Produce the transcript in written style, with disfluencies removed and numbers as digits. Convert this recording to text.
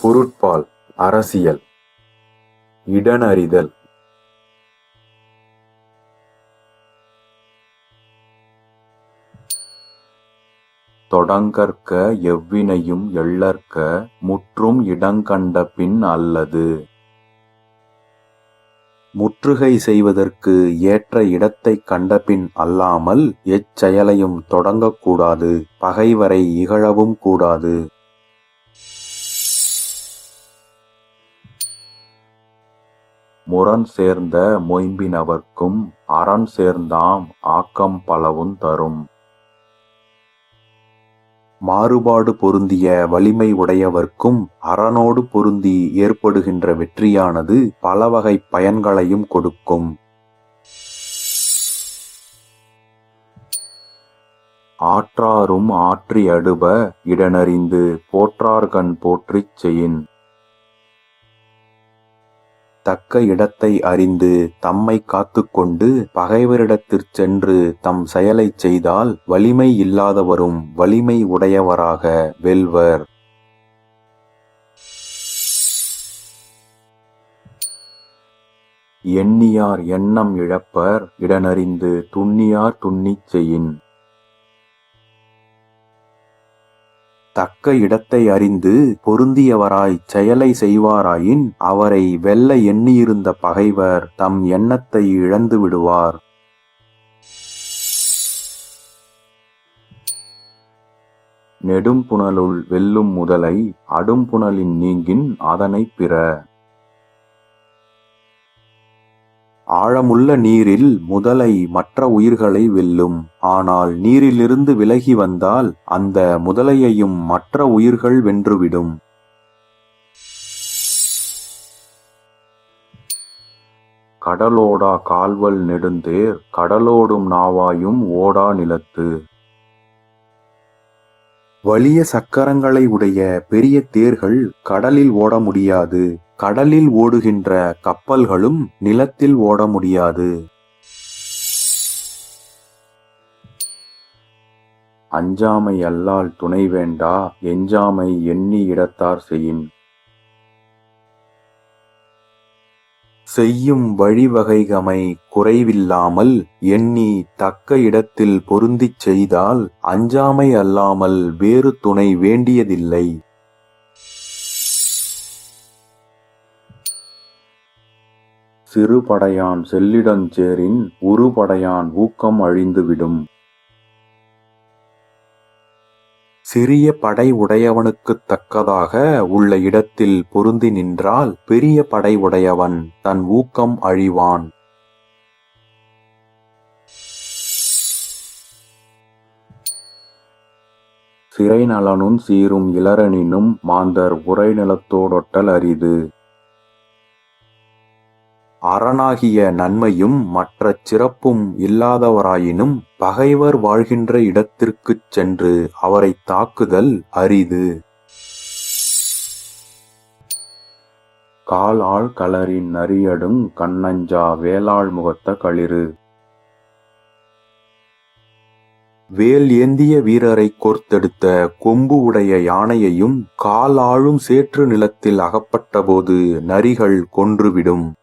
பொருட்பால் அரசியல். இடனறிதல். தொடங்கற்க எவ்வினையும் எள்ளற்க முற்றும் இடங்கண்டபின் அல்லது. முற்றுகை செய்வதற்கு ஏற்ற இடத்தைக் கண்டபின் அல்லாமல் எச்செயலையும் தொடங்கக்கூடாது, பகைவரை இகழவும் கூடாது. முரண் சேர்ந்த மொயம்பினவர்க்கும் அரண் சேர்ந்தாம் ஆக்கம் பலவுந் தரும். மாறுபாடு பொருந்திய வலிமை உடையவர்க்கும் அரணோடு பொருந்தி ஏற்படுகின்ற வெற்றியானது பலவகைப் பயன்களையும் கொடுக்கும். ஆற்றாரும் ஆற்றி அடுப இடனறிந்து போற்றார்கண் போற்றிச் செயின். தக்க இடத்தை அறிந்து தம்மை காத்துக்கொண்டு பகைவரிடத்திற் சென்று தம் செயலைச் செய்தால் வலிமை இல்லாதவரும் வலிமை உடையவராக வெல்வர். எண்ணியார் எண்ணம் இழப்பர் இடனறிந்து துண்ணியார் துண்ணிச் செயின். தக்க இடத்தை அறிந்து பொருந்தியவராய் செயலை செய்வாராயின் அவரை வெல்ல எண்ணியிருந்த பகைவர் தம் எண்ணத்தை இழந்து விடுவார். நெடும்புனலுள் வெல்லும் முதலை அடும்புனலின் நீங்கின் அதனைப் பிற. ஆழமுள்ள நீரில் முதலை மற்ற உயிர்களை வெல்லும். ஆனால் நீரிலிருந்து விலகி வந்தால் அந்த முதலையையும் மற்ற உயிர்கள் வென்றுவிடும். கடலோடா கால்வல் நெடுந்தேர் கடலோடும் நாவாயும் ஓடா நிலத்து. வலிய சக்கரங்களை உடைய பெரிய தேர்கள் கடலில் ஓட முடியாது. கடலில் ஓடுகின்ற கப்பல்களும் நிலத்தில் ஓட முடியாது. அஞ்சாமை அல்லால் துணை வேண்டா எஞ்சாமை எண்ணி இடத்தார் செயின். செய்யும் வழிவகைகமை குறைவில்லாமல் எண்ணி தக்க இடத்தில் பொருந்திச் செய்தால் அஞ்சாமை அல்லாமல் வேறு துணை வேண்டியதில்லை. சிறுபடையான் செல்லிடஞ் சேரின் உறுபடையான் ஊக்கம் அழிந்துவிடும். சிறிய படை உடையவனுக்குத் தக்கதாக உள்ள இடத்தில் பொருந்தி நின்றால் பெரிய படை உடையவன் தன் ஊக்கம் அழிவான். சிறை நலனும் சீரும் இளரனினும் மாந்தர் உரை நிலத்தோடொட்டல் அரிது. அரணாகிய நன்மையும் மற்றச் சிறப்பும் இல்லாதவராயினும் பகைவர் வாழ்கின்ற இடத்திற்குச் சென்று அவரைத் தாக்குதல் அரிது. கால் ஆழ் களரின் நரியடுங் கண்ணஞ்சா வேலாள் முகத்த களிறு. வேல் ஏந்திய வீரரைக் கோர்த்தெடுத்த கொம்பு உடைய யானையையும் கால் ஆழும் சேற்று நிலத்தில் அகப்பட்டபோது நரிகள் கொன்றுவிடும்.